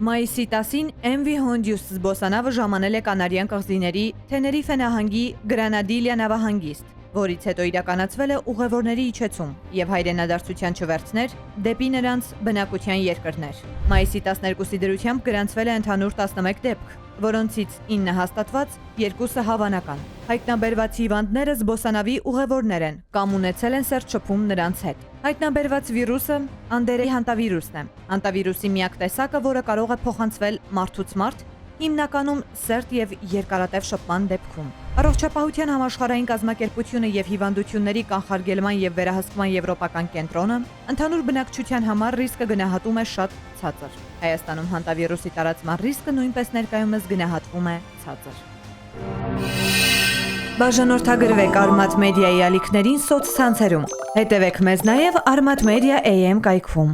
Մայիսի 10-ին MV Hondius զբոսանավը ժամանել է Կանարյան կղզիների Թեներիֆե նահանգի Գրանադիլիա նավահանգիստ, որից հետո իրականացվել է ուղևորների իջեցում և հայրենադարձության չվերցներ դեպի նրանց բնակության երկրներ։ Մայիսի 12-ի դրությամբ գրանցվել է ընդհանուր 11 դեպք, որոնցից 9 հաստատված, 2-ը հավանական։ Հայտնաբերված հիվանդները զբոսանավի ուղևորներ են կամ ունեցել են սերտ շփում նրանց հետ։ Հայտնաբերված վիրուսը անդերեի հանտավիրուսն է։ Հանտավիրուսի միակ տեսակը, որը կարող է փոխանցվել մարդուց մարդ, հիմնականում սերտ և երկարատև շփման դեպքում։ Առողջապահության համաշխարհային կազմակերպությունը և հիվանդությունների կանխարգելման և վերահսկման եվրոպական կենտրոնը ընդհանուր բնակչության համար ռիսկը գնահատում է շատ ցածր։ Հայաստանում հանտավիրուսի տարածման ռիսկը նույնպես ներկայումս գնահատվում է ցածր։ Բաժանորդագրվեք Արմաթ մեդիայի ալիքներին սոցցանցերում։ Հետևեք մեզ նաև Արմաթ մեդիա AM կայքում։